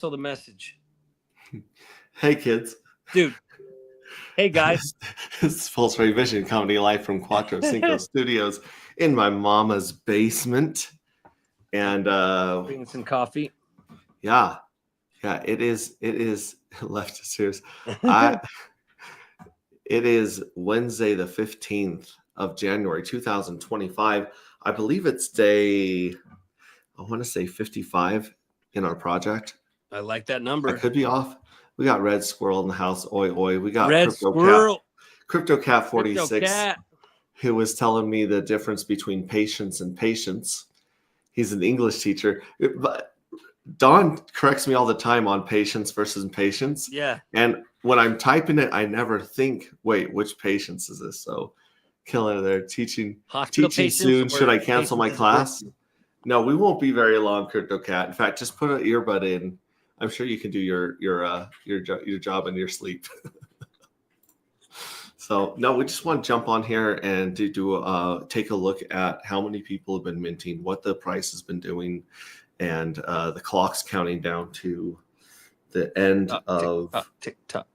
The message. Hey, kids. Dude. Hey, guys. This is Pulse Ray Vision coming live from Cuatro Cinco Studios in my mama's basement. And bringing some coffee. Yeah, it is left us here. It is Wednesday, the 15th of January, 2025. I believe it's day, I want to say 55 in our project. I like that number. I could be off. We got Red Squirrel in the house. Oi, oi. We got Red Squirrel. Crypto Cat 46, who was telling me the difference between patience and patience. He's an English teacher. But Don corrects me all the time on patience versus impatience. Yeah. And when I'm typing it, I never think, wait, which patience is this? So killing it there. Teaching soon. Should I cancel my class? No, we won't be very long, Crypto Cat. In fact, just put an earbud in. I'm sure you can do your job in your sleep. So no, we just want to jump on here and take a look at how many people have been minting, what the price has been doing, and the clock's counting down to the end of TikTok.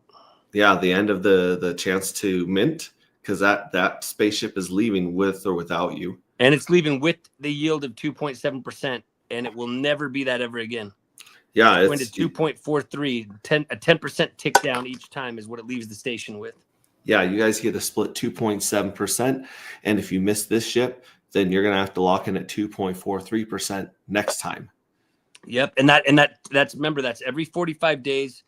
Yeah, the end of the chance to mint, because that spaceship is leaving with or without you. And it's leaving with the yield of 2.7%, and it will never be that ever again. Yeah, it's going to 2.43. A 10% tick down each time is what it leaves the station with. Yeah, you guys get a split 2.7%, and if you miss this ship, then you're going to have to lock in at 2.43% next time. Yep, and that's remember, that's every 45 days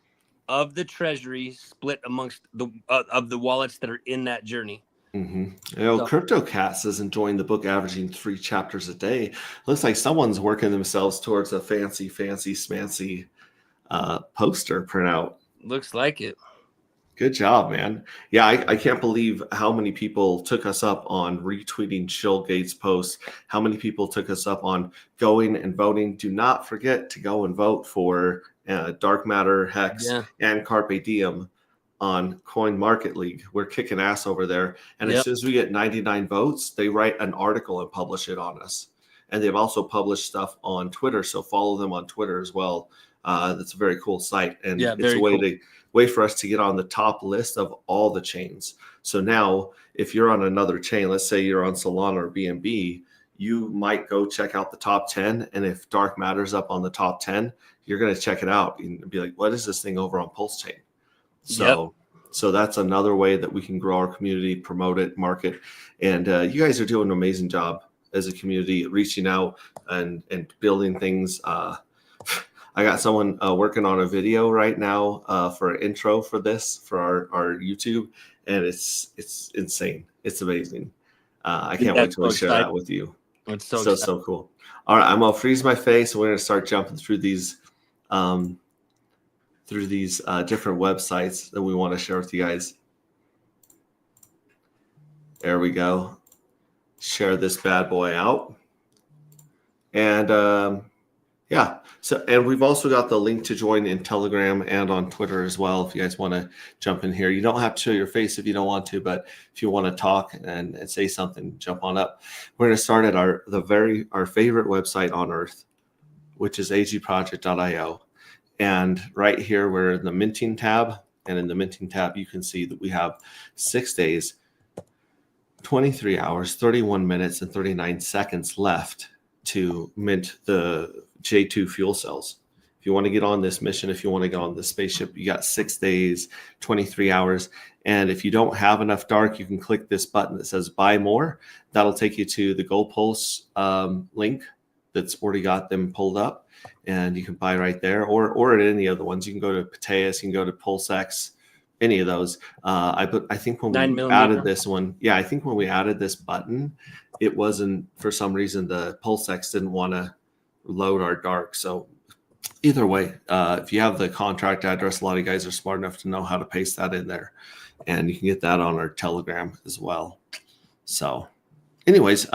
of the treasury split amongst the of the wallets that are in that journey. Mm-hmm. Crypto Cat says enjoying the book, averaging 3 chapters a day. Looks like someone's working themselves towards a fancy smancy poster printout. Looks like it. Good job, man. Yeah, I can't believe how many people took us up on retweeting Shill Gates' posts. How many people took us up on going and voting. Do not forget to go and vote for Dark Matter, Hex, and Carpe Diem on Coin Market League. We're kicking ass over there. And as soon as we get 99 votes, they write an article and publish it on us. And they've also published stuff on Twitter. So follow them on Twitter as well. That's a very cool site. And it's a way for us to get on the top list of all the chains. So now if you're on another chain, let's say you're on Solana or BNB, you might go check out the top 10. And if Dark Matter's up on the top 10, you're going to check it out and be like, what is this thing over on Pulse Chain? So that's another way that we can grow our community, promote it, market. And you guys are doing an amazing job as a community, reaching out and building things. I got someone working on a video right now for an intro for this, for our YouTube. And it's insane. It's amazing. I can't wait to share that with you. It's so cool. All right, I'm going to freeze my face. We're going to start jumping through these different websites that we want to share with you guys. There we go. Share this bad boy out. And and we've also got the link to join in Telegram and on Twitter as well if you guys want to jump in here. You don't have to show your face if you don't want to, but if you want to talk and say something, jump on up. We're going to start at our favorite website on earth, which is agproject.io. And right here, we're in the minting tab. And in the minting tab, you can see that we have 6 days, 23 hours, 31 minutes, and 39 seconds left to mint the J2 fuel cells. If you want to get on this mission, if you want to get on this spaceship, you got 6 days, 23 hours. And if you don't have enough dark, you can click this button that says buy more. That'll take you to the Gold Pulse link that's already got them pulled up. And you can buy right there, or at any other ones. You can go to Pateus, you can go to PulseX, any of those. I think when we added this one, I think when we added this button, it wasn't, for some reason, the PulseX didn't want to load our dark. So either way, if you have the contract address, a lot of you guys are smart enough to know how to paste that in there, and you can get that on our Telegram as well. So anyways,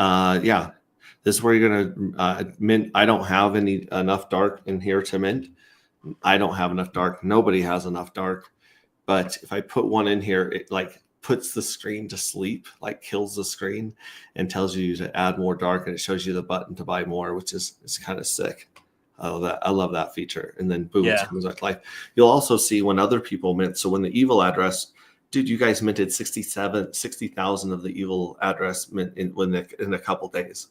this is where you're going to mint. I don't have enough dark in here to mint. I don't have enough dark. Nobody has enough dark. But if I put one in here, it like puts the screen to sleep, like kills the screen and tells you to add more dark. And it shows you the button to buy more, which is kind of sick. Oh, that I love that feature. And then boom, it Yeah. comes back to life. You'll also see when other people mint. So when the evil address, dude, you guys minted 60,000 of the evil address mint in a couple days.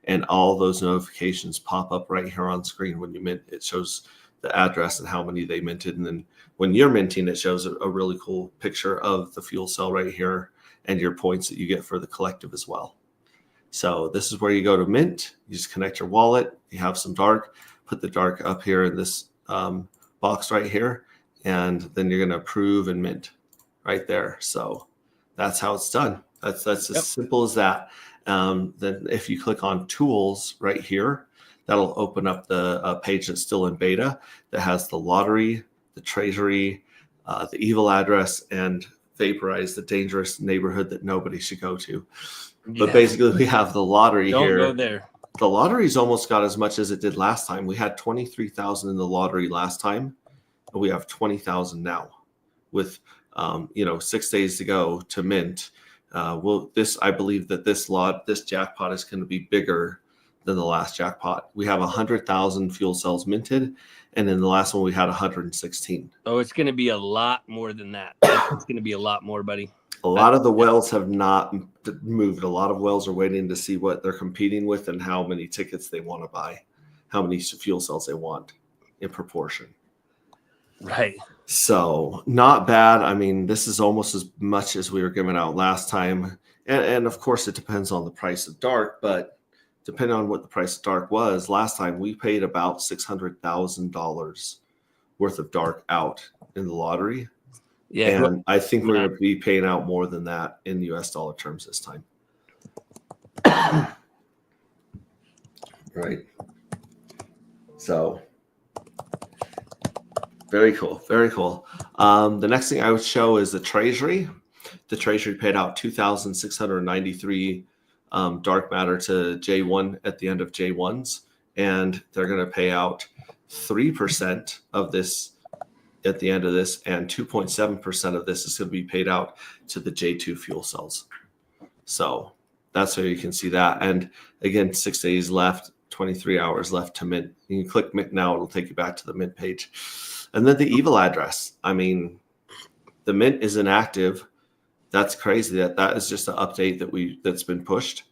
And all those notifications pop up right here on screen when you mint. It shows the address and how many they minted. And then when you're minting, it shows a really cool picture of the fuel cell right here and your points that you get for the collective as well. So this is where you go to mint. You just connect your wallet. You have some dark, put the dark up here in this box right here, and then you're going to approve and mint right there. So that's how it's done. That's as simple as that. Then if you click on tools right here, that'll open up the page that's still in beta that has the lottery, the treasury, the evil address, and vaporize, the dangerous neighborhood that nobody should go to. But basically, we have the lottery here. Don't go there. The lottery's almost got as much as it did last time. We had 23,000 in the lottery last time, and we have 20,000 now. With 6 days to go to mint. I believe that this jackpot is going to be bigger than the last jackpot. We have 100,000 fuel cells minted, and in the last one we had 116. Oh, it's going to be a lot more than that. It's going to be a lot more, buddy. A lot of the whales have not moved. A lot of whales are waiting to see what they're competing with and how many tickets they want to buy, how many fuel cells they want in proportion. Right. So not bad. I mean, this is almost as much as we were giving out last time. And of course, it depends on the price of dark. But depending on what the price of dark was, last time we paid about $600,000 worth of dark out in the lottery. Yeah, and I think we're going to be paying out more than that in US dollar terms this time. Right. So very cool. Very cool. The next thing I would show is the treasury. The treasury paid out 2,693 dark matter to J1 at the end of J1s, and they're going to pay out 3% of this at the end of this, and 2.7% of this is going to be paid out to the J2 fuel cells. So that's where you can see that. And again, 6 days left, 23 hours left to mint. You can click mint now. It'll take you back to the mint page. And then the evil address. I mean, the mint is inactive. That's crazy. That is just an update that's been pushed.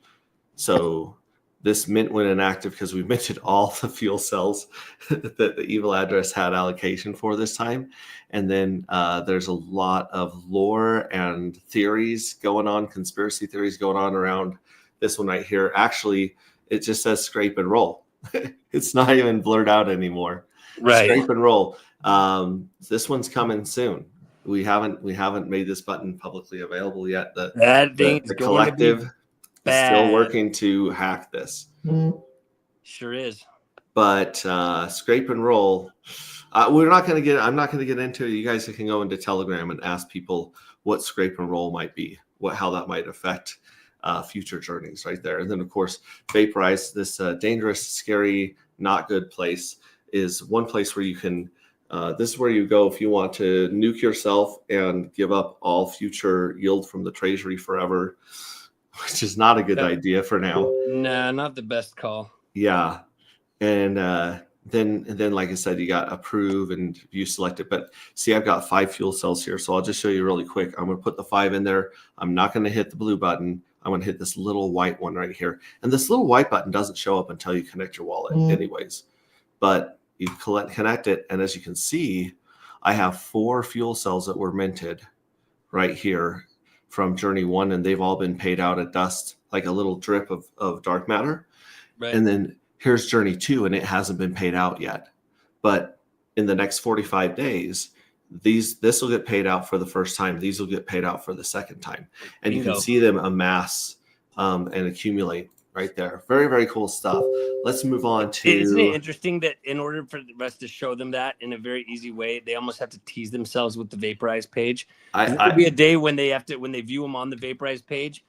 So this mint went inactive because we minted all the fuel cells that the evil address had allocation for this time. And then there's a lot of lore and theories going on, conspiracy theories going on around this one right here. Actually, it just says scrape and roll. It's not even blurred out anymore. Right. Scrape and roll. This one's coming soon. We haven't made this button publicly available yet. The collective is still working to hack this. Sure is. But scrape and roll. I'm not going to get into it. You guys can go into Telegram and ask people what scrape and roll might be, how that might affect future journeys right there. And then of course, vaporize, this dangerous, scary, not good place, is one place where you can. This is where you go if you want to nuke yourself and give up all future yield from the treasury forever, which is not a good idea for now. Nah, not the best call. Yeah. And then, like I said, you got approve and you select it. But see, I've got 5 fuel cells here. So I'll just show you really quick. I'm going to put the 5 in there. I'm not going to hit the blue button. I'm going to hit this little white one right here. And this little white button doesn't show up until you connect your wallet anyways. But you connect it, and as you can see, I have 4 fuel cells that were minted right here from Journey 1, and they've all been paid out at dust, like a little drip of dark matter. Right. And then here's Journey 2, and it hasn't been paid out yet. But in the next 45 days, this will get paid out for the first time. These will get paid out for the second time. And you can see them amass and accumulate right there. Very, very cool stuff. Let's move on to... Isn't it interesting that in order for us to show them that in a very easy way, they almost have to tease themselves with the Vaporize page? There'll be a day when they view them on the Vaporize page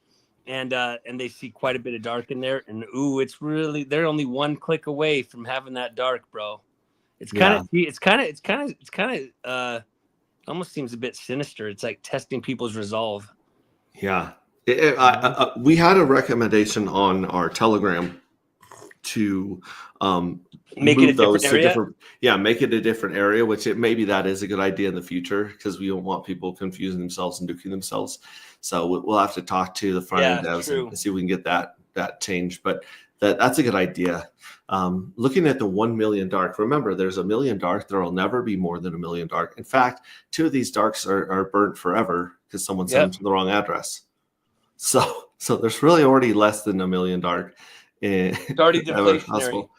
and they see quite a bit of dark in there. And they're only one click away from having that dark, bro. It's almost seems a bit sinister. It's like testing people's resolve. Yeah. We had a recommendation on our Telegram to make move it a those different area. Make it a different area, which maybe that is a good idea in the future, because we don't want people confusing themselves and nuking themselves. So we'll have to talk to the front end devs and see if we can get that changed. But that's a good idea. Looking at the 1 million dark, remember there's a million dark. There will never be more than a million dark. In fact, 2 of these darks are burnt forever because someone sent them to the wrong address. So there's really already less than a million dark. It's already deflationary.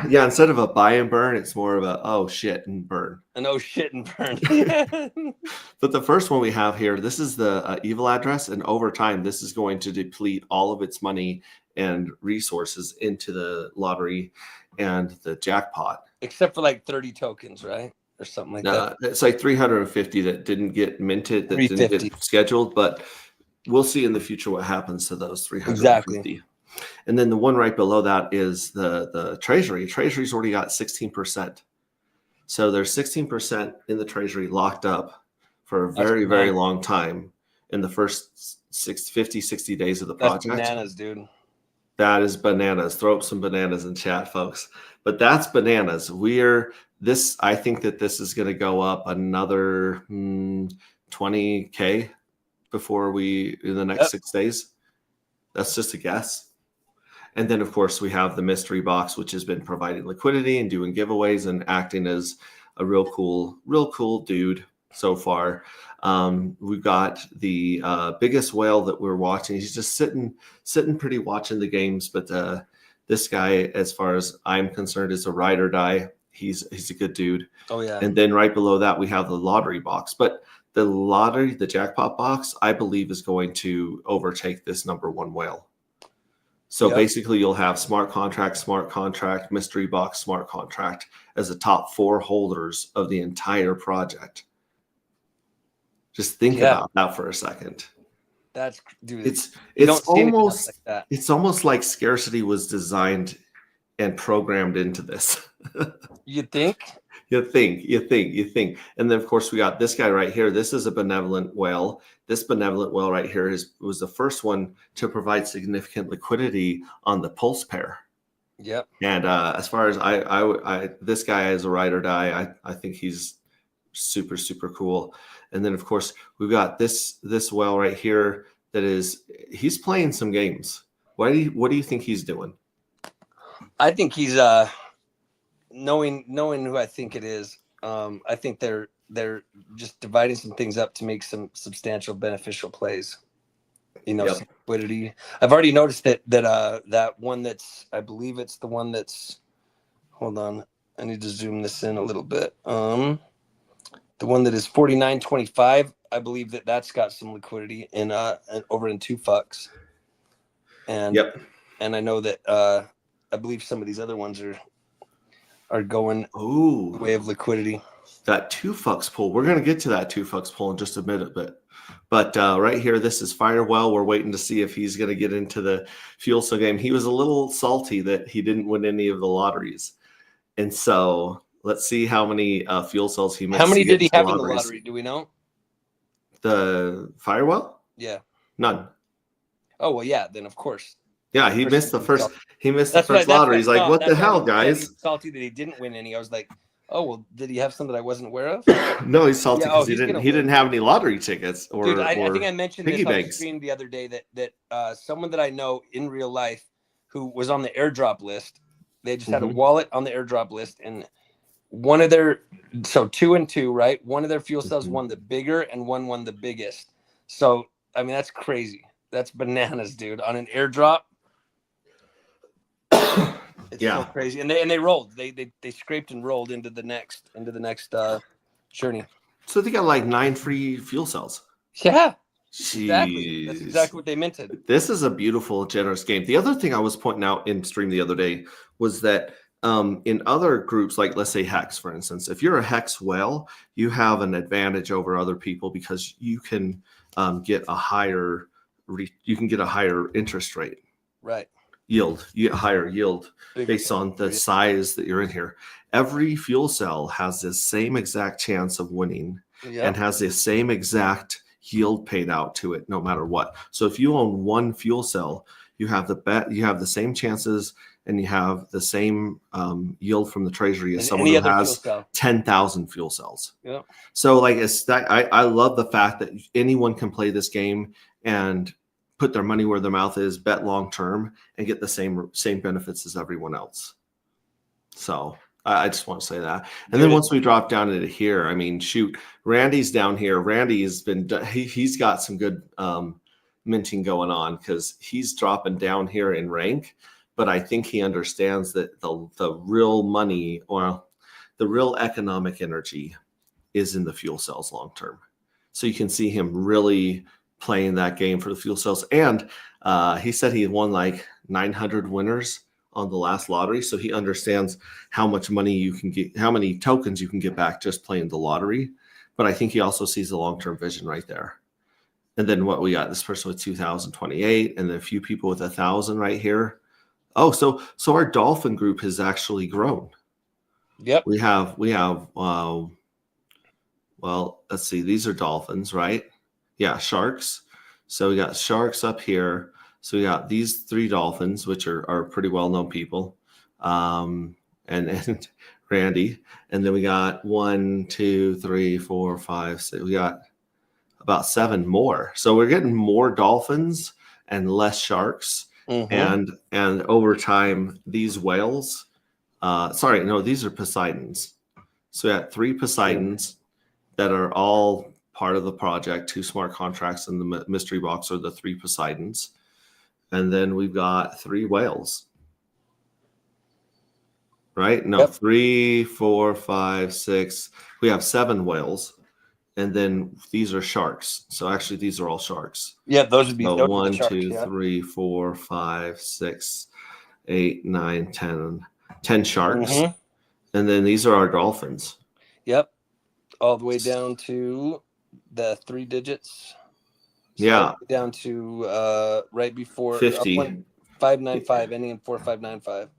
Yeah, instead of a buy and burn, it's more of a oh shit and burn. An oh shit and burn. But the first one we have here, this is the evil address, and over time, this is going to deplete all of its money and resources into the lottery and the jackpot. Except for like 30 tokens, right? Or something like that. It's like 350 that didn't get minted, that didn't get scheduled, but we'll see in the future what happens to those 350. Exactly. And then the one right below that is the treasury. Treasury's already got 16%. So there's 16% in the treasury locked up for a very, very long time in the first 60 days of the project. That's bananas, dude. That is bananas. Throw up some bananas in chat, folks. But that's bananas. I think that this is going to go up another 20K before in the next 6 days. That's just a guess. And then, of course, we have the mystery box, which has been providing liquidity and doing giveaways and acting as a real cool dude so far. We've got the biggest whale that we're watching. He's just sitting pretty watching the games. But this guy, as far as I'm concerned, is a ride or die. He's a good dude. Oh, yeah. And then right below that, we have the lottery box. But the jackpot box, I believe, is going to overtake this number one whale. So basically, you'll have smart contract, mystery box, smart contract as the top 4 holders of the entire project. Just think about that for a second. That's, dude. It's almost like scarcity was designed and programmed into this. You think? You think. And then, of course, we got this guy right here. This is a benevolent whale. This benevolent whale right here was the first one to provide significant liquidity on the pulse pair. Yep. And as far as I this guy is a ride or die. I think he's super, super cool. And then, of course, we've got this whale right here he's playing some games. What do you think he's doing? I think he's knowing who I think it is. I think they're just dividing some things up to make some substantial beneficial plays. Some liquidity. I've already noticed that one I believe it's the one that's. Hold on, I need to zoom this in a little bit. The one that is 49.25. I believe that's got some liquidity in over in 2 fucks. And and I know that I believe some of these other ones are going the way of liquidity. That 2 fucks pull. We're going to get to that 2 fucks pull in just a minute, but right here, this is Firewell. We're waiting to see if he's going to get into the fuel cell game. He was a little salty that he didn't win any of the lotteries, and so let's see how many fuel cells he missed. How many did he have in the lottery? Do we know? The Firewell? Yeah. None. Oh well, yeah. Then of course. Yeah, he missed the first. He missed the first lottery. He's like, "What the hell, guys?" Salty that he didn't win any. I was like, "Oh well, did he have some that I wasn't aware of?" No, he's salty because he didn't have any lottery tickets. Dude, I think I mentioned this on the stream the other day that someone that I know in real life who was on the airdrop list. They just had a wallet on the airdrop list, and one of their 2 and 2, right? One of their fuel cells won the bigger, and one won the biggest. So I mean, that's crazy. That's bananas, dude. On an airdrop. It's so crazy, and they rolled. They scraped and rolled into the next journey. So they got like 9 free fuel cells. Yeah, jeez. Exactly. That's exactly what they minted. This is a beautiful, generous game. The other thing I was pointing out in stream the other day was that in other groups, like let's say Hex, for instance, if you're a Hex whale, you have an advantage over other people because you can get a higher interest rate. Right. Yield. You get higher yield based on the size that you're in here. Every fuel cell has the same exact chance of winning and has the same exact yield paid out to it no matter what. So if you own one fuel cell, you have the same chances, and you have the same yield from the treasury as someone who has 10,000 fuel cells. Yeah. So like I love the fact that anyone can play this game and put their money where their mouth is, bet long term, and get the same benefits as everyone else. So I just want to say that. And then once we drop down into here, I mean, shoot, Randy's down here. Randy has been he's got some good minting going on because he's dropping down here in rank. But I think he understands that the real money or the real economic energy is in the fuel cells long term. So you can see him really playing that game for the fuel cells. And he said he won like 900 winners on the last lottery. So he understands how much money you can get, how many tokens you can get back just playing the lottery. But I think he also sees the long-term vision right there. And then what we got, this person with 2,028 and then a few people with 1,000 right here. Oh, so our dolphin group has actually grown. Yep. We have well, let's see, these are dolphins, right? Yeah, sharks. So we got sharks up here. So we got these 3 dolphins, which are pretty well-known people, and Randy. And then we got 1, 2, 3, 4, 5, 6. We got about 7 more. So we're getting more dolphins and less sharks. Mm-hmm. And over time, these whales. These are Poseidons. So we got 3 Poseidons that are all part of the project. 2 smart contracts in the mystery box are the 3 Poseidons. And then we've got 3 whales. Right? No, 3, 4, 5, 6. We have 7 whales. And then these are sharks. So actually, these are all sharks. Yeah, those would be so 1, 2, 3, 4, 5, 6, 8, 9, 10 sharks. Mm-hmm. And then these are our dolphins. Yep. All the way down to the 3 digits. Yeah. Down to right before 50. 595, ending in 4595.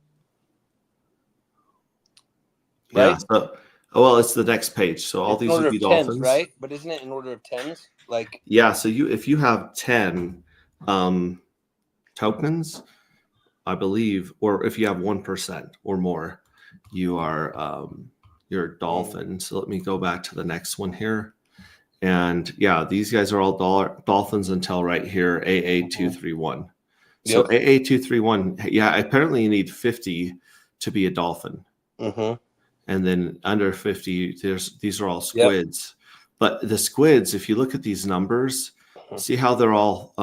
Right? Yeah. It's the next page. So all these would be dolphins, right? But isn't it in order of 10s? Like so if you have 10 tokens, I believe, or if you have 1% or more, you are you're a dolphin. So let me go back to the next one here. And yeah, these guys are all dolphins until right here, AA231. So AA231, apparently you need 50 to be a dolphin. Mm-hmm. And then under 50, these are all squids. But the squids, if you look at these numbers, see how they're all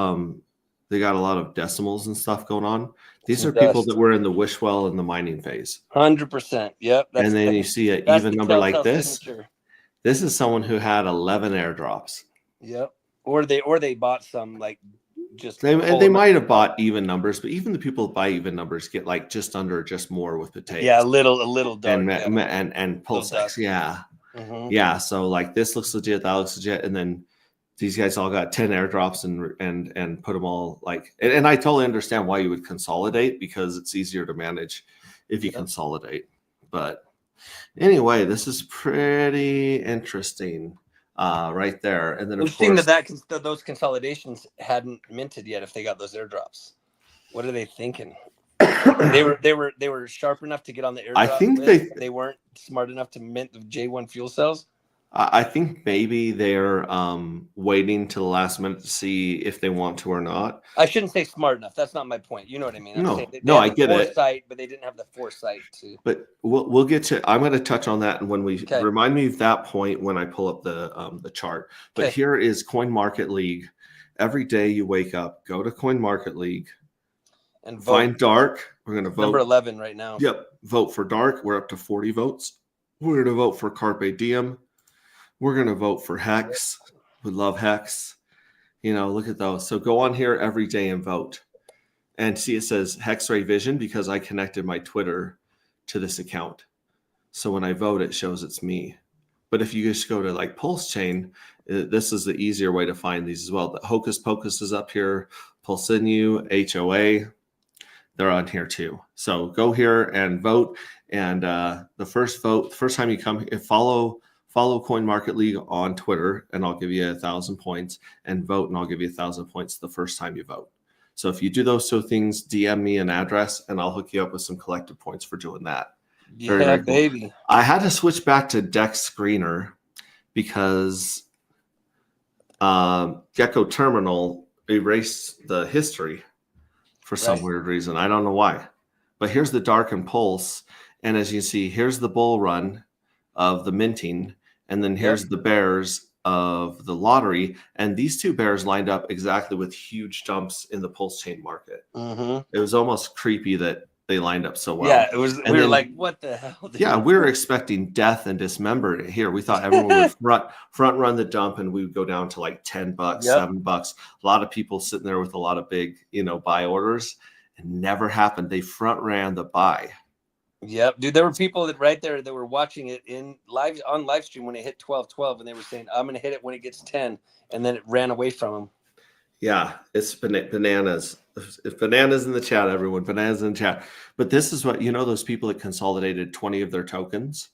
they got a lot of decimals and stuff going on. These are people that were in the wish well in the mining phase. 100%. Yep. And then you see an even number like this. Signature. This is someone who had 11 airdrops. Yep. Or they bought some like just they might have bought even numbers, but even the people that buy even numbers get like just under, just more with potatoes. Yeah, a little dark. And pulsex. Yeah. Mm-hmm. Yeah. So like this looks legit, that looks legit, and then these guys all got 10 airdrops and put them all like. And I totally understand why you would consolidate because it's easier to manage if you consolidate. But anyway, this is pretty interesting. Right there, and then of course that those consolidations hadn't minted yet. If they got those airdrops, what are they thinking? they were sharp enough to get on the airdrop. I think they weren't smart enough to mint the J1 fuel cells. I think maybe they're waiting to the last minute to see if they want to or not. I shouldn't say smart enough. That's not my point. You know what I mean? I get it. But they didn't have the foresight to. But we'll get to. I'm going to touch on that, and when we remind me of that point when I pull up the chart. But here is Coin Market League. Every day you wake up, go to Coin Market League, and vote. Find dark. We're going to vote. Number 11 right now. Yep, vote for dark. We're up to 40 votes. We're going to vote for Carpe Diem. We're going to vote for Hex. We love Hex. Look at those. So go on here every day and vote. And see, it says Hex-Ray Vision because I connected my Twitter to this account. So when I vote, it shows it's me. But if you just go to like Pulse Chain, this is the easier way to find these as well. The Hocus Pocus is up here. Pulsinu, HOA, they're on here too. So go here and vote. And the first time you come, follow Coin Market League on Twitter, and I'll give you 1,000 points, and vote, and I'll give you 1,000 points the first time you vote. So if you do those two things, DM me an address and I'll hook you up with some collective points for doing that. Very, very cool. Baby. I had to switch back to Deck Screener because Gecko Terminal erased the history for some weird reason. I don't know why. But here's the Darken Pulse. And as you see, here's the bull run of the minting. And then here's the bears of the lottery. And these two bears lined up exactly with huge jumps in the pulse chain market. It was almost creepy that they lined up so well. Yeah, it was. And we were like, what the hell? Yeah, we were expecting death and dismember here. We thought everyone would front run the dump and we would go down to like $10, $7. A lot of people sitting there with a lot of big, buy orders. It never happened. They front ran the buy. Yep, dude. There were people that were watching it on live stream when it hit 12-12, and they were saying, "I'm going to hit it when it gets 10," and then it ran away from them. Yeah, it's bananas. It's bananas in the chat, everyone. Bananas in the chat. But this is what those people that consolidated 20 of their tokens.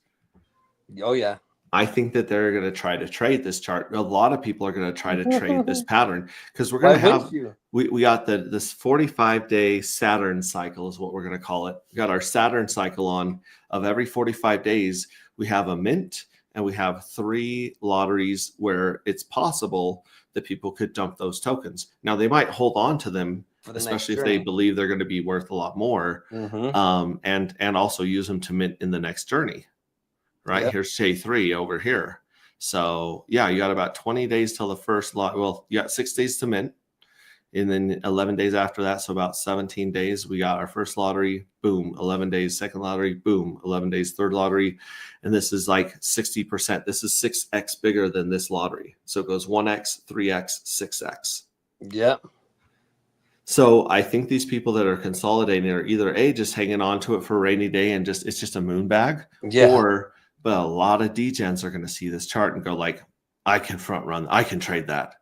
Oh yeah. I think that they're going to try to trade this chart. A lot of people are going to try to trade this pattern because we're going to have we got this 45-day Saturn cycle is what we're going to call it. We got our Saturn cycle on of every 45 days. We have a mint and we have 3 lotteries where it's possible that people could dump those tokens. Now they might hold on to them, especially if they believe they're going to be worth a lot more, and also use them to mint in the next journey. Right, here's J3 over here. So yeah, you got about 20 days till the first lot. Well, you got 6 days to mint, and then 11 days after that. So about 17 days, we got our first lottery, boom, 11 days, second lottery, boom, 11 days, third lottery. And this is like 60%. This is 6x bigger than this lottery. So it goes 1x, 3x, 6x. Yep. So I think these people that are consolidating are either just hanging on to it for a rainy day and it's just a moon bag, but a lot of degens are going to see this chart and go like, I can front run. I can trade that.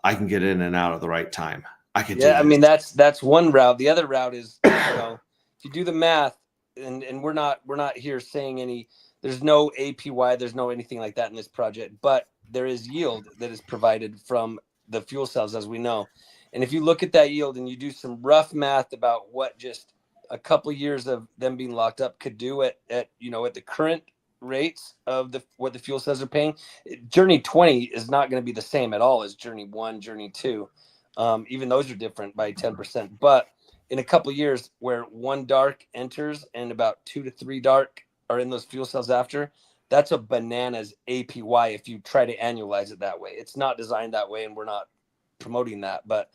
I can get in and out at the right time. I can. Yeah, I mean that's one route. The other route is, if you do the math, and we're not here saying any. There's no APY. There's no anything like that in this project, but there is yield that is provided from the fuel cells, as we know. And if you look at that yield and you do some rough math about what just a couple of years of them being locked up could do at the current rates of what the fuel cells are paying, Journey 20 is not going to be the same at all as Journey 1, Journey 2. Even those are different by 10%. But in a couple of years where 1 dark enters and about 2 to 3 dark are in those fuel cells after, that's a bananas APY if you try to annualize it that way. It's not designed that way and we're not promoting that, but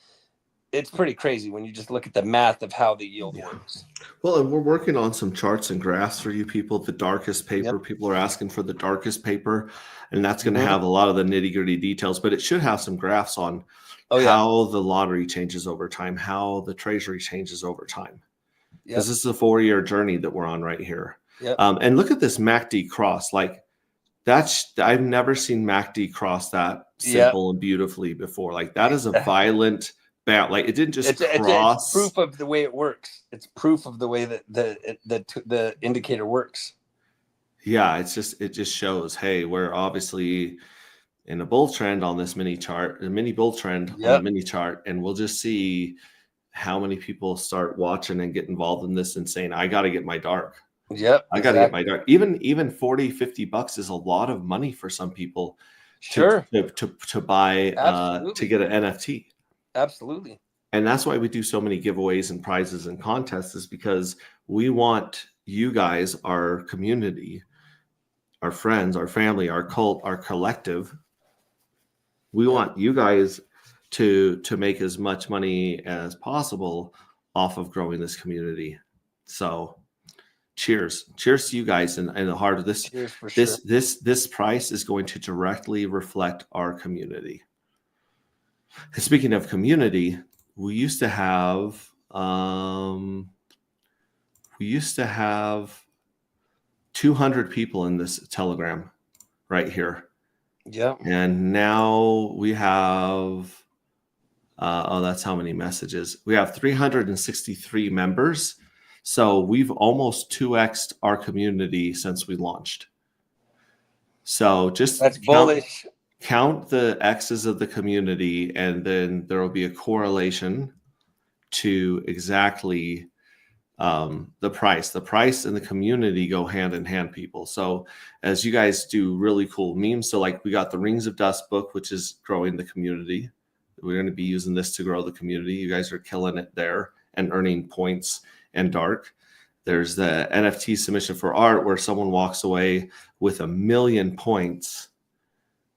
it's pretty crazy when you just look at the math of how the yield works. Well, and we're working on some charts and graphs for you people. The darkest paper, people are asking for the darkest paper, and that's going to have a lot of the nitty-gritty details, but it should have some graphs on how the lottery changes over time, how the treasury changes over time. Because this is a 4-year journey that we're on right here. And look at this MACD cross. Like I've never seen MACD cross that simple and beautifully before. Like that is a violent like it didn't just cross. It's proof of the way it works. It's proof of the way that the indicator works. Yeah, it just shows, hey, we're obviously in a bull trend on this mini chart, a mini bull trend on the mini chart, and we'll just see how many people start watching and get involved in this and saying, I got to get my dark. I got to get my dark. Even $40-$50 is a lot of money for some people to buy to get an NFT. Absolutely. And that's why we do so many giveaways and prizes and contests, is because we want you guys, our community, our friends, our family, our cult, our collective. We want you guys to make as much money as possible off of growing this community. So cheers to you guys in the heart of this. Cheers for sure. This price is going to directly reflect our community. And speaking of community, we used to have 200 people in this Telegram right here. Yeah. And now we have that's how many messages. We have 363 members. So we've almost 2x'd our community since we launched. So that's bullish. Count the X's of the community, and then there will be a correlation to exactly the price and the community go hand in hand, people. So as you guys do really cool memes, so like we got the Rings of Dust book, which is growing the community. We're going to be using this to grow the community. You guys are killing it there and earning points and dark. There's the NFT submission for art where someone walks away with 1 million points.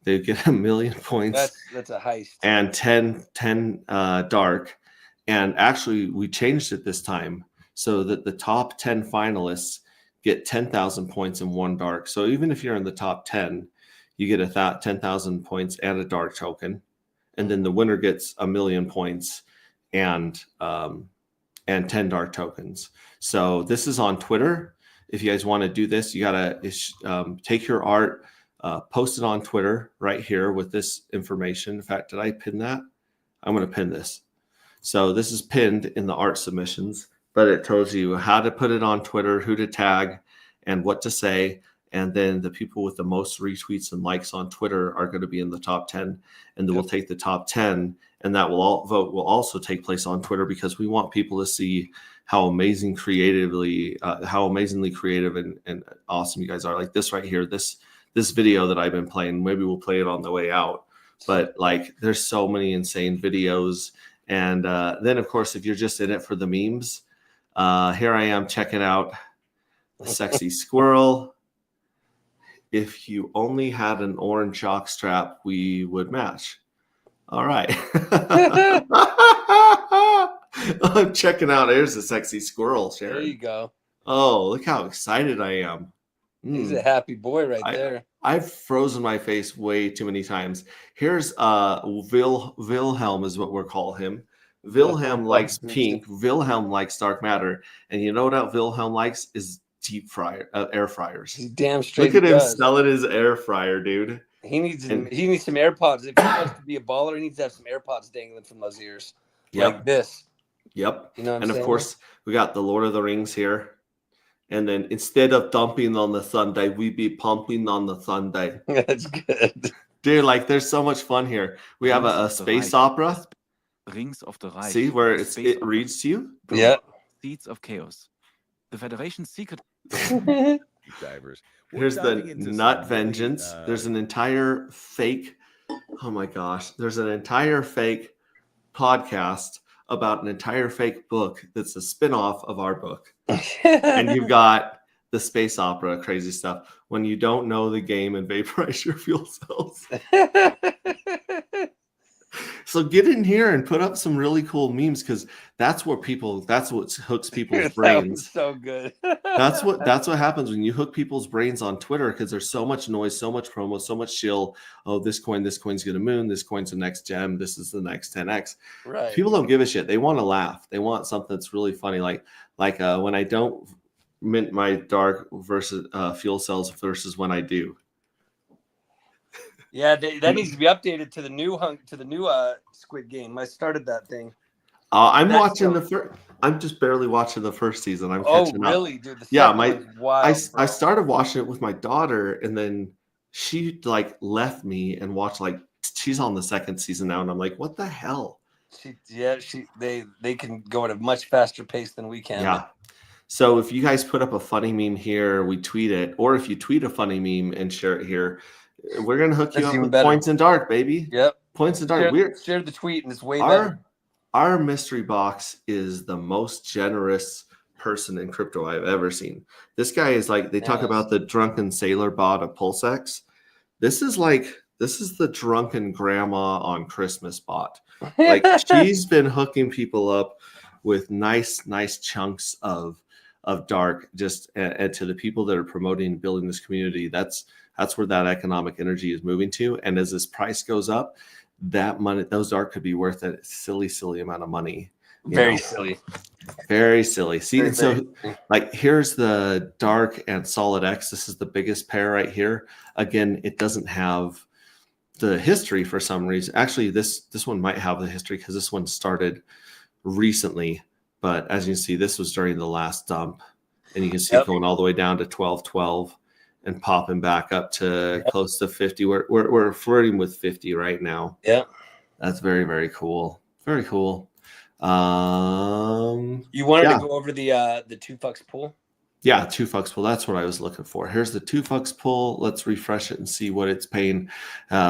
They get 1 million points. That's a heist. And 10 dark. And actually we changed it this time so that the top 10 finalists get 10,000 points and 1 dark. So even if you're in the top 10, you get 10,000 points and a dark token. And then the winner gets 1 million points and 10 dark tokens. So this is on Twitter. If you guys want to do this, you got to take your art, post it on Twitter right here with this information. In fact, did I pin that? I'm going to pin this. So this is pinned in the art submissions, but it tells you how to put it on Twitter, who to tag, and what to say. And then the people with the most retweets and likes on Twitter are going to be in the top 10. And then we'll take the top 10, and that vote will also take place on Twitter, because we want people to see how amazingly creative and awesome you guys are. Like this right here, this video that I've been playing, maybe we'll play it on the way out. But like there's so many insane videos. And then, of course, if you're just in it for the memes, here I am checking out a sexy squirrel. If you only had an orange jock strap, we would match. All right. I'm checking out. There's a sexy squirrel, Sharon. There you go. Oh, look how excited I am. He's a happy boy there. I've frozen my face way too many times. Here's Wilhelm is what we're calling him. Wilhelm likes pink. Wilhelm likes dark matter. And you know what Wilhelm likes is deep fryer air fryers. He's damn straight. Look at him selling his air fryer, dude. He needs some AirPods. If he wants to be a baller, he needs to have some AirPods dangling from those ears. Yep. Like this. Yep. You know what I'm saying? And of course, we got the Lord of the Rings here. And then instead of dumping on the Sunday, we be pumping on the Sunday. That's good. Dude, like there's so much fun here. We have a space opera. Rings of the Reich. See where it reads to you? Yeah. Seeds of Chaos. The Federation's secret divers. Here's the Nut Vengeance. There's an entire fake. Oh my gosh. There's an entire fake podcast about an entire fake book that's a spin-off of our book. And you've got the space opera, crazy stuff. When you don't know the game and vaporize your fuel cells. So get in here and put up some really cool memes, because that's what hooks people's brains. So good. That's what happens when you hook people's brains on Twitter, because there's so much noise, so much promo, so much shill. Oh, this coin's gonna moon, this coin's the next gem, this is the next 10x. Right. People don't give a shit. They want to laugh. They want something that's really funny. Like when I don't mint my dark versus fuel cells versus when I do. Yeah, that needs to be updated to the new Squid Game. I started that thing. I'm just barely watching the first season. I'm catching up. Really, dude? I started watching it with my daughter, and then she left me and watched she's on the second season now, and I'm like, what the hell? They can go at a much faster pace than we can. Yeah. So if you guys put up a funny meme here, we tweet it, or if you tweet a funny meme and share it here, we're gonna hook you up with points in dark, baby. Yep, points in dark. Share the tweet, and it's way better. Our mystery box is the most generous person in crypto I've ever seen. This guy is they talk about the drunken sailor bot of PulseX. This is the drunken grandma on Christmas bot. She's been hooking people up with nice chunks of dark, just and to the people that are promoting building this community. That's where that economic energy is moving to. And as this price goes up, that money, those dark could be worth a silly amount of money. Very silly. See, here's the dark and solid X. This is the biggest pair right here. Again, it doesn't have the history for some reason. Actually, this one might have the history because this one started recently. But as you can see, this was during the last dump. And you can see it going all the way down to 12.12 and popping back up to close to 50. We're flirting with 50 right now. Yeah. That's very, very cool. Very cool. You wanted to go over the 2 fucks pool? Yeah, 2 fucks pool. That's what I was looking for. Here's the 2 fucks pool. Let's refresh it and see what it's paying.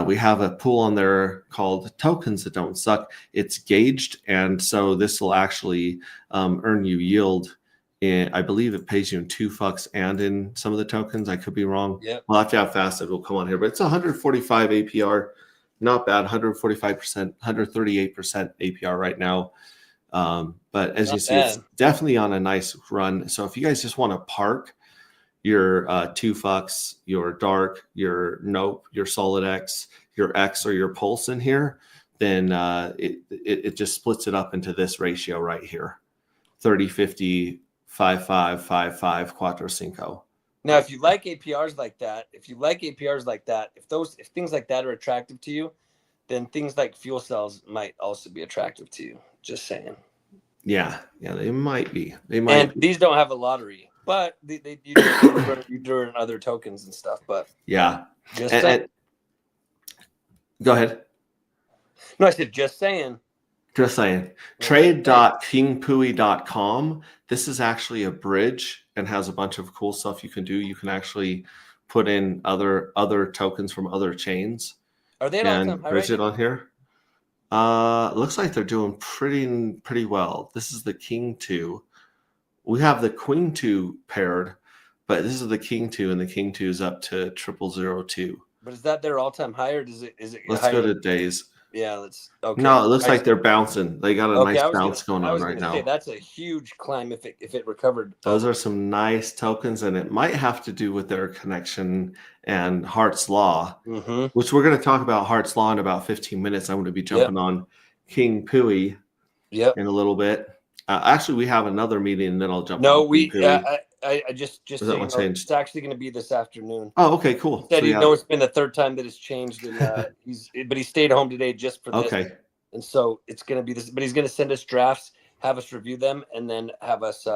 We have a pool on there called Tokens That Don't Suck. It's gauged, and so this will actually earn you yield. I believe it pays you in 2 fucks and in some of the tokens. I could be wrong. Yep. We'll have to have fasted. Will come on here, but it's 145 APR. Not bad. 145%, 138% APR right now. But as you see, it's definitely on a nice run. So if you guys just want to park your 2 fucks, your dark, your nope, your solid X, your X, or your pulse in here, then it just splits it up into this ratio right here: 30, 50, 5, 5, 5, 5, Quattro Cinco. Now, if you like APRs like that, if things like that are attractive to you, then things like fuel cells might also be attractive to you. Just saying. Yeah, they might be. These don't have a lottery, but you do in other tokens and stuff. But yeah, just saying. Go ahead. No, I said just saying. Just saying. Trade.kingpui.com. This is actually a bridge and has a bunch of cool stuff you can do. You can actually put in other tokens from other chains. Are they and bridge it on here? Looks like they're doing pretty well. This is the King 2. We have the Queen 2 paired, but this is the King 2, and the King 2 is up to 0002. But is that their all-time high, or is it? Let's higher? go to days. Yeah, let's. Okay. No, it looks like they're bouncing. They got a nice bounce going on right now. That's a huge climb if it recovered. Those are some nice tokens, and it might have to do with their connection and Hart's Law, which we're going to talk about Hart's Law in about 15 minutes. I'm going to be jumping on King Pui in a little bit. Actually, we have another meeting, and then I'll jump on King Pui. I just so you know, it's actually going to be this afternoon. Oh, okay, cool. He said it's been the 3rd time that it's changed, and he stayed home today just for this. Okay. And so it's going to be this, but he's going to send us drafts, have us review them, and then have us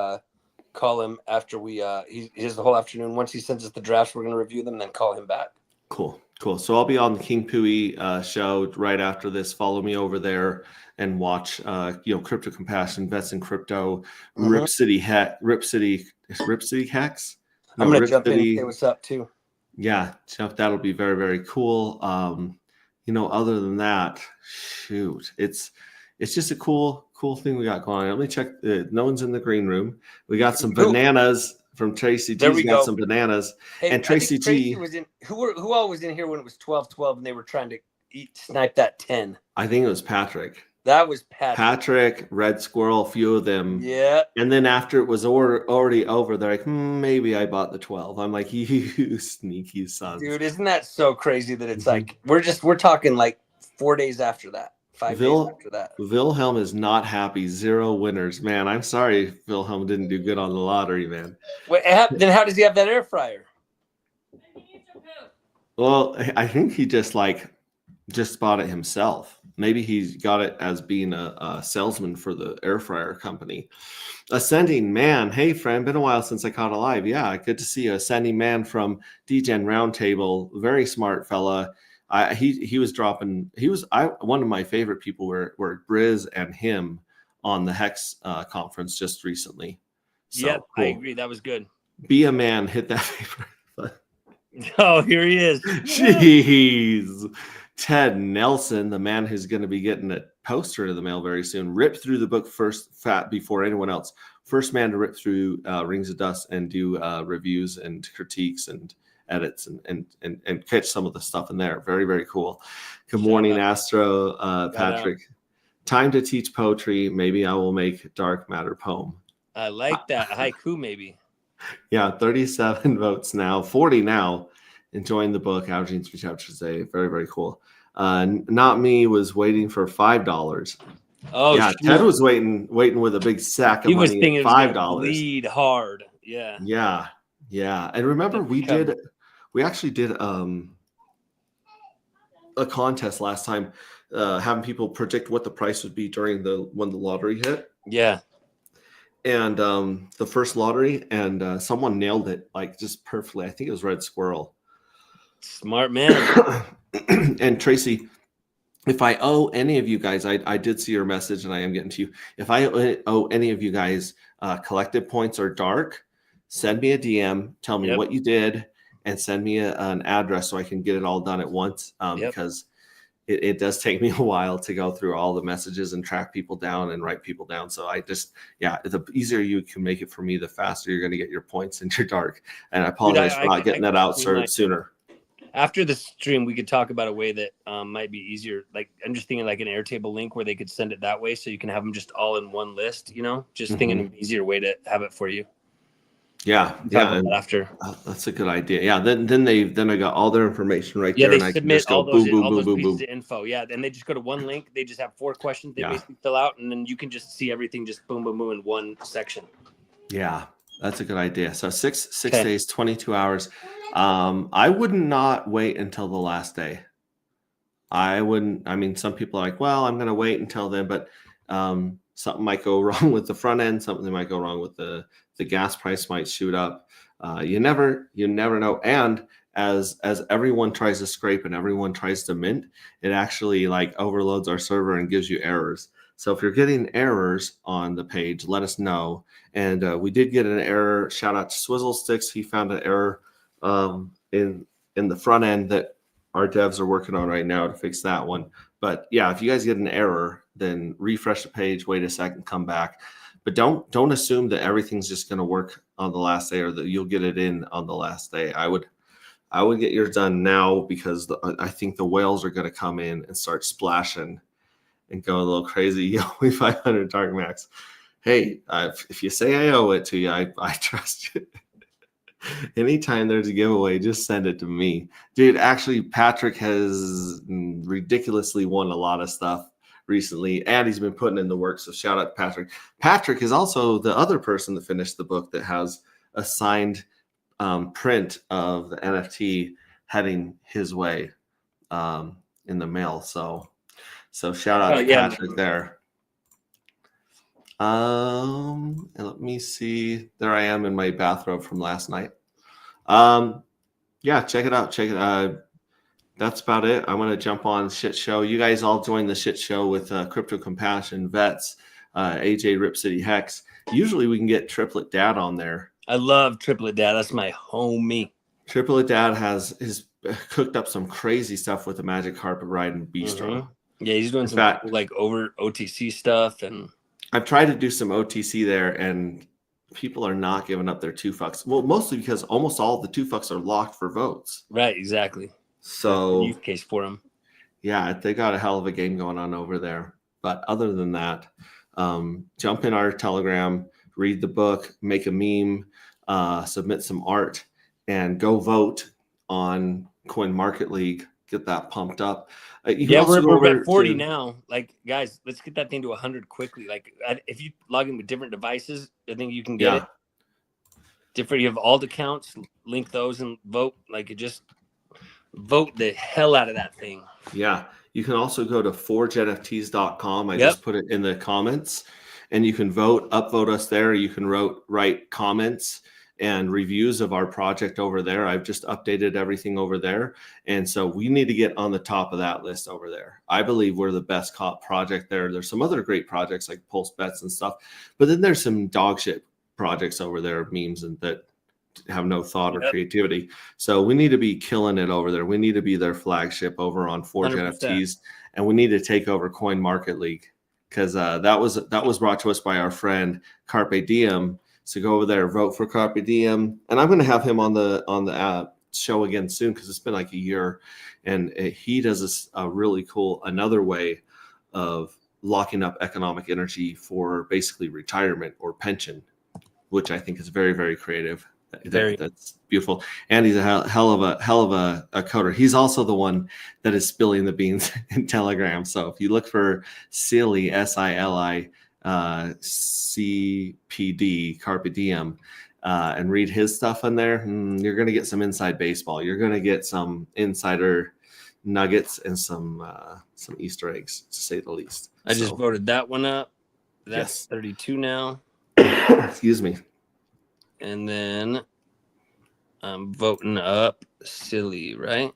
call him after he has the whole afternoon. Once he sends us the drafts, we're going to review them, and then call him back. Cool. So I'll be on the King Pui show right after this. Follow me over there and watch Crypto Compassion, Vets in Crypto, Rip City Hex. I'm going to jump in and say what's up too. Yeah, that'll be very, very cool. Other than that, shoot, it's just a cool thing we got going on. Let me check. No one's in the green room. We got some bananas from Tracy G. We got some bananas. Hey, and Tracy G. was in. Who all was in here when it was 12-12 and they were trying to snipe that 10? I think it was Patrick. That was Patrick. Patrick, Red Squirrel, a few of them. Yeah. And then after it was already over, they're like, maybe I bought the 12. I'm like, you sneaky sons. Dude, isn't that so crazy that it's like we're talking like 4 days after that, 5 days after that. Wilhelm is not happy. 0 winners. Man, I'm sorry Wilhelm didn't do good on the lottery, man. Wait, then how does he have that air fryer? Well, I think he just bought it himself. Maybe he got it as being a salesman for the air fryer company. Ascending Man. Hey, friend. Been a while since I caught a live. Yeah, good to see you. Ascending Man from DGen Roundtable. Very smart fella. He was dropping. One of my favorite people were Briz and him on the Hex conference just recently. So, yeah, cool. I agree. That was good. Be a man. Hit that favorite. Oh, here he is. Jeez. Ted Nelson, the man who's going to be getting a poster in the mail very soon, ripped through the book first before anyone else. First man to rip through Rings of Dust and do reviews and critiques and edits and catch some of the stuff in there. Very, very cool. Good morning, Astro, Patrick. Time to teach poetry. Maybe I will make dark matter poem. I like that. Haiku, maybe. Yeah, 37 votes now, 40 now. Enjoying the book, averaging 3 chapters a day. Very, very cool. Not Me was waiting for $5. Oh, yeah, shoot. Ted was waiting with a big sack of money at $5. Bleed hard. Yeah. Yeah. And remember, we actually did a contest last time, having people predict what the price would be when the lottery hit. Yeah. And the first lottery, and someone nailed it just perfectly. I think it was Red Squirrel. Smart man. And Tracy, if I owe any of you guys, I did see your message and I am getting to you. If I owe any of you guys collected points or dark, send me a DM, tell me what you did, and send me an address so I can get it all done at once. Because it does take me a while to go through all the messages and track people down and write people down. So I just, the easier you can make it for me, the faster you're going to get your points and your dark. And I apologize for not getting that out sooner. After the stream, we could talk about a way that might be easier. Like, I'm just thinking like an Airtable link where they could send it that way, so you can have them just all in one list. Just thinking an easier way to have it for you. Yeah. After that's a good idea. Yeah. Then I got all their information right there. They and I submit can just go all those boom, pieces of info. Yeah. And they just go to one link. They just have 4 questions they basically fill out, and then you can just see everything just boom, boom, boom in one section. Yeah. That's a good idea. So 6 days, 22 hours. I would not wait until the last day. I wouldn't. I mean, some people are like, well, I'm going to wait until then, but something might go wrong with the front end. Something might go wrong with the gas price might shoot up. You never know. And as everyone tries to scrape and everyone tries to mint, it actually like overloads our server and gives you errors. So if you're getting errors on the page, let us know. And we did get an error. Shout out to Swizzle Sticks. He found an error in the front end that our devs are working on right now to fix that one. But yeah, if you guys get an error, then refresh the page, wait a second, come back. But don't assume that everything's just going to work on the last day or that you'll get it in on the last day. I would get yours done now because I think the whales are going to come in and start splashing and go a little crazy. You owe me 500 Dark Max. Hey, if you say I owe it to you, I trust you. Anytime there's a giveaway, just send it to me. Dude, actually, Patrick has ridiculously won a lot of stuff recently, and he's been putting in the work. So shout out to Patrick. Patrick is also the other person that finished the book that has a signed print of the NFT heading his way in the mail. So shout out to Patrick there. And let me see. There I am in my bathrobe from last night. Yeah, check it out. That's about it. I'm gonna jump on Shit Show. You guys all join the Shit Show with Crypto Compassion, Vets, AJ, Rip City Hex. Usually we can get Triplet Dad on there. I love Triplet Dad. That's my homie. Triplet Dad has cooked up some crazy stuff with the Magic Carpet Ride and Bistro. Yeah, he's doing some like over OTC stuff, and I've tried to do some OTC there, and people are not giving up their 2 fucks. Well, mostly because almost all of the 2 fucks are locked for votes. Right, exactly. So use case for them. Yeah, they got a hell of a game going on over there. But other than that, jump in our Telegram, read the book, make a meme, submit some art, and go vote on Coin Market League. Get that pumped up. We're at 40 now. Like, guys, let's get that thing to 100 quickly. Like, if you log in with different devices, I think you can get it. Different. You have alt accounts, link those and vote. Like, just vote the hell out of that thing. Yeah. You can also go to forgenfts.com. I just put it in the comments, and you can vote, upvote us there. You can write comments and reviews of our project over there. I've just updated everything over there. And so we need to get on the top of that list over there. I believe we're the best project there. There's some other great projects like Pulse Bets and stuff, but then there's some dog shit projects over there, memes and that have no thought or creativity. So we need to be killing it over there. We need to be their flagship over on Forge 100%. NFTs, and we need to take over Coin Market League because that was brought to us by our friend Carpe Diem. So go over there, vote for Carpe Diem, and I'm going to have him on the show again soon because it's been like a year, and he does a really cool another way of locking up economic energy for basically retirement or pension, which I think is very, very creative. That's beautiful, and he's a hell of a coder. He's also the one that is spilling the beans in Telegram. So if you look for Silly SILI CPD Carpe Diem and read his stuff in there, you're going to get some inside baseball. You're going to get some insider nuggets and some Easter eggs, to say the least. I just voted that one up. That's 32 now. Excuse me. And then I'm voting up Silly, right?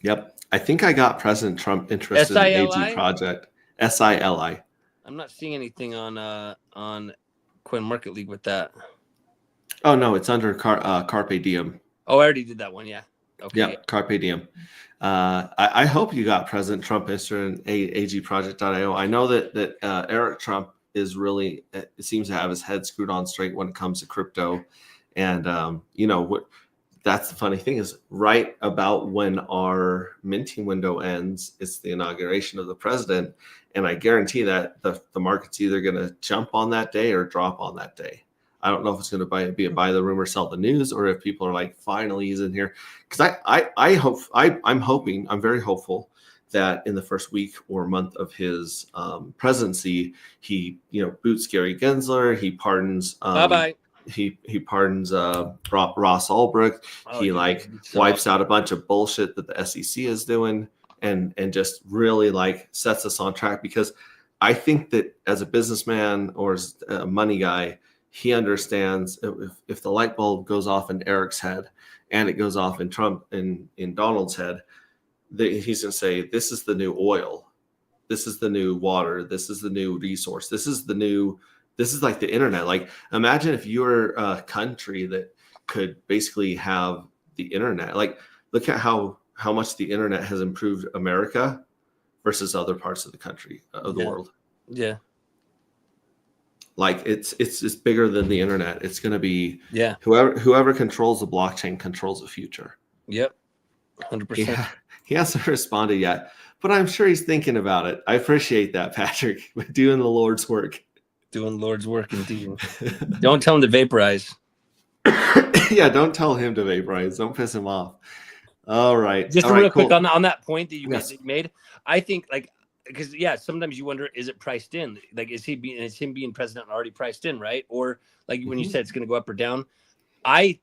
Yep. I think I got President Trump interested in the AG project. SILI. I'm not seeing anything on Coin Market League with that. Oh no, it's under Carpe Diem. Oh, I already did that one. Yeah. Okay. Yeah, Carpe Diem. I hope you got President Trump interested in agproject.io. I know that Eric Trump is really, it seems to have his head screwed on straight when it comes to crypto. And, that's the funny thing is right about when our minting window ends, it's the inauguration of the president. And I guarantee that the market's either going to jump on that day or drop on that day. I don't know if it's going to be a buy the rumor, sell the news, or if people are like, finally he's in here. Because I'm very hopeful that in the first week or month of his presidency, he boots Gary Gensler, he pardons he pardons Ross Ulbricht, he wipes out a bunch of bullshit that the SEC is doing, and just really sets us on track. Because I think that as a businessman or as a money guy, he understands if the light bulb goes off in Eric's head and it goes off in Trump in Donald's head, he's going to say, this is the new oil. This is the new water. This is the new resource. This is like the internet. Like, imagine if you were a country that could basically have the internet. Like, look at how much the internet has improved America versus other parts of the country, of the world. Yeah. Like it's bigger than the internet. It's going to be whoever controls the blockchain controls the future. Yep, 100%. Yeah, he hasn't responded yet, but I'm sure he's thinking about it. I appreciate that, Patrick. Doing the Lord's work. Doing Lord's work indeed. Don't tell him to vaporize. Yeah, don't tell him to vaporize. Don't piss him off. All right. Just real quick on that point that you made. I think because sometimes you wonder, is it priced in? Like, is him being president already priced in, right? Or like when you said it's going to go up or down. I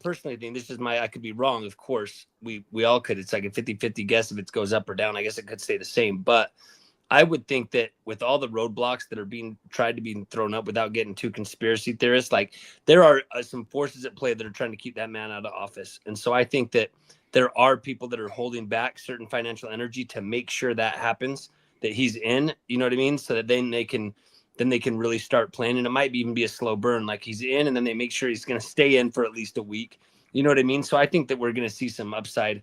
personally think I could be wrong. Of course, we all could. It's like a 50-50 guess if it goes up or down. I guess it could stay the same. But I would think that with all the roadblocks that are being tried to be thrown up, without getting too conspiracy theorists, like there are some forces at play that are trying to keep that man out of office. And so I think that there are people that are holding back certain financial energy to make sure that happens, that he's in, you know what I mean? So that then they can really start planning. It might even be a slow burn, like he's in, and then they make sure he's going to stay in for at least a week. You know what I mean? So I think that we're going to see some upside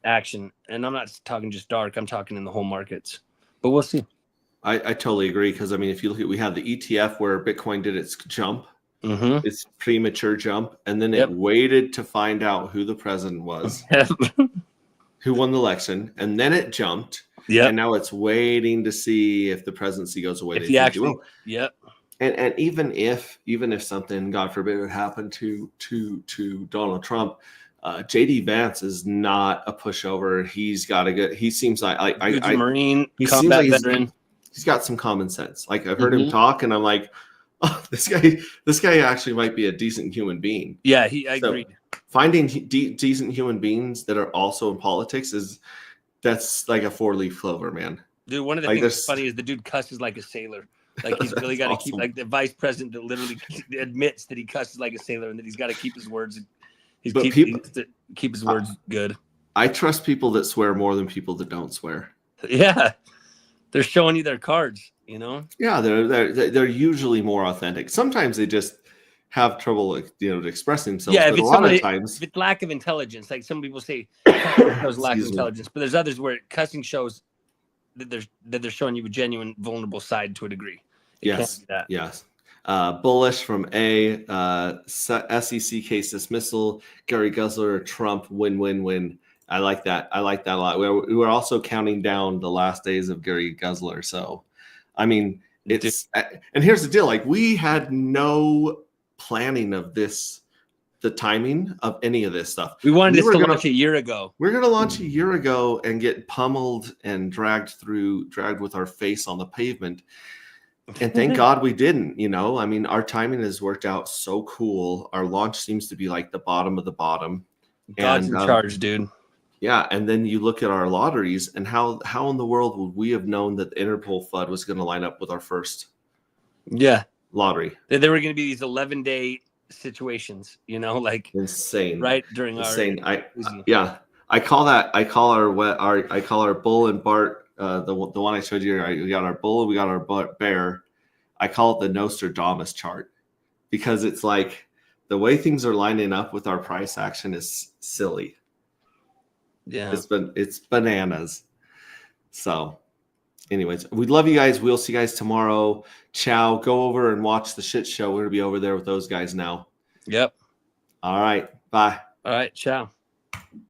action. And I'm not talking just dark. I'm talking in the whole markets. But we'll see. I totally agree. Because, I mean, if you look at, we had the ETF where Bitcoin did its jump, its premature jump, and then it waited to find out who the president was, who won the election, and then it jumped. And now it's waiting to see if the presidency goes away. If he actually, And even if something, God forbid, would happen to Donald Trump, JD Vance is not a pushover. He's got a good. He seems like Marine combat veteran. He's got some common sense. Like, I've heard him talk, and I'm like, oh, this guy actually might be a decent human being. Yeah, I agree. Finding decent human beings that are also in politics that's like a 4-leaf clover, man. Dude, one of the things that's funny is the dude cusses like a sailor. Like, he's really got to keep, like, the vice president that literally admits that he cusses like a sailor and that he's got to keep his words. He needs to keep his words good. I trust people that swear more than people that don't swear. Yeah, they're showing you their cards, you know. Yeah, they're usually more authentic. Sometimes they just have trouble, expressing themselves. Yeah, but a lot of times, if it's lack of intelligence, like some people say, shows lack of intelligence, but there's others where cussing shows that they're showing you a genuine, vulnerable side to a degree. Yes. Bullish from SEC case dismissal, Gary Gensler, Trump, win. I like that. I like that a lot. We were also counting down the last days of Gary Gensler. So, I mean, and here's the deal. Like, we had no planning of this, the timing of any of this stuff. We wanted to launch a year ago. We're going to launch a year ago and get pummeled and dragged with our face on the pavement. And thank God we didn't, I mean, our timing has worked out so cool. Our launch seems to be like the bottom of the bottom. God's in charge, dude. Yeah. And then you look at our lotteries, and how in the world would we have known that the Interpol FUD was going to line up with our first lottery? There were going to be these 11-day situations, like insane, right during insane. I call our bull and Bart, the one I showed you. We got our bull and we got our bear. I call it the Nostradamus chart because it's like the way things are lining up with our price action is silly. Yeah, it's bananas. So, anyways, we love you guys. We'll see you guys tomorrow. Ciao. Go over and watch the shit show. We're gonna be over there with those guys now. Yep. All right. Bye. All right. Ciao.